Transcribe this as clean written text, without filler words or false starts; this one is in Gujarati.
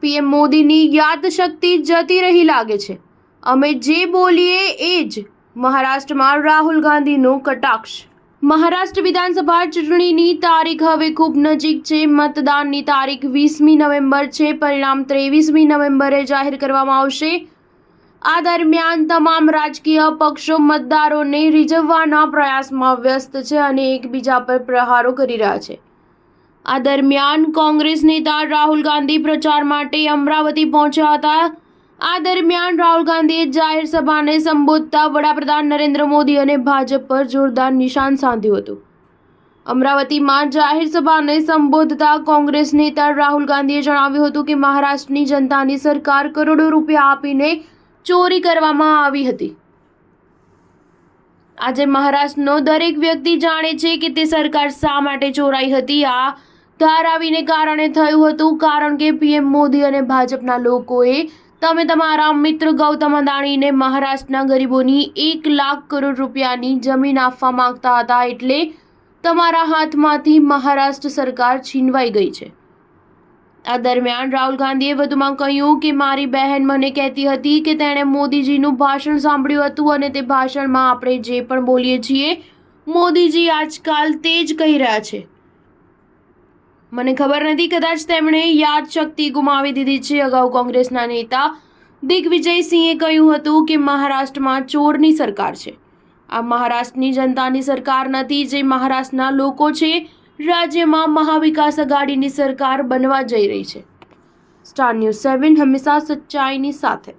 પીએમ મોદીની યાદશક્તિ જતી રહી લાગે છે। અમે જે બોલીએ એ જ। મહારાષ્ટ્રમાં રાહુલ ગાંધીનો કટાક્ષ। મહારાષ્ટ્ર વિધાનસભા ચૂંટણીની તારીખ હવે ખૂબ નજીક છે। મતદાનની તારીખ 20મી નવેમ્બર છે। પરિણામ 23મી નવેમ્બરે જાહેર કરવામાં આવશે। આ દરમિયાન તમામ રાજકીય પક્ષો મતદારોને રીઝવવાના પ્રયાસમાં વ્યસ્ત છે અને એકબીજા પર પ્રહારો કરી રહ્યા છે। આ દરમિયાન કોંગ્રેસ નેતા રાહુલ ગાંધી પ્રચાર માટે અમરાવતી પહોંચ્યા હતા। આ દરમિયાન રાહુલ ગાંધીએ જાહેર સભાને સંબોધતા વડાપ્રધાન નરેન્દ્ર મોદી અને ભાજપ પર જોરદાર નિશાન સાધ્યું હતું। અમરાવતીમાં જાહેર સભાને સંબોધતા કોંગ્રેસ નેતા રાહુલ ગાંધીએ જણાવ્યું હતું કે મહારાષ્ટ્રની જનતાની સરકાર કરોડો રૂપિયા આપીને ચોરી કરવામાં આવી હતી। આજે મહારાષ્ટ્રનો દરેક વ્યક્તિ જાણે છે કે તે સરકાર શા માટે ચોરાઈ હતી। આ ધારાવીને કારણે થયું હતું કારણ કે પીએમ મોદી અને ભાજપના લોકોએ તમે તમારા મિત્ર ગૌતમ અદાણીને મહારાષ્ટ્રના ગરીબોની 1 લાખ કરોડ રૂપિયાની જમીન આપવા માંગતા હતા એટલે તમારા હાથમાંથી મહારાષ્ટ્ર સરકાર છીનવાઈ ગઈ છે। આ દરમિયાન રાહુલ ગાંધીએ વધુમાં કહ્યું કે મારી બહેન મને કહેતી હતી કે તેણે મોદીજીનું ભાષણ સાંભળ્યું હતું અને તે ભાષણમાં આપણે જે પણ બોલીએ છીએ મોદીજી આજકાલ તે જ કહી રહ્યા છે। મને ખબર નથી, કદાચ તેમણે યાદશક્તિ ગુમાવી દીધી છે। અગાઉ કોંગ્રેસના નેતા દિગ્વિજયસિંહે કહ્યું હતું કે મહારાષ્ટ્રમાં ચોરની સરકાર છે। આ મહારાષ્ટ્રની જનતાની સરકાર નથી, જે મહારાષ્ટ્રના લોકો છે। રાજ્યમાં મહાવિકાસ આઘાડીની સરકાર બનવા જઈ રહી છે। સ્ટાર ન્યૂઝ 7 હંમેશા સચ્ચાઈની સાથે।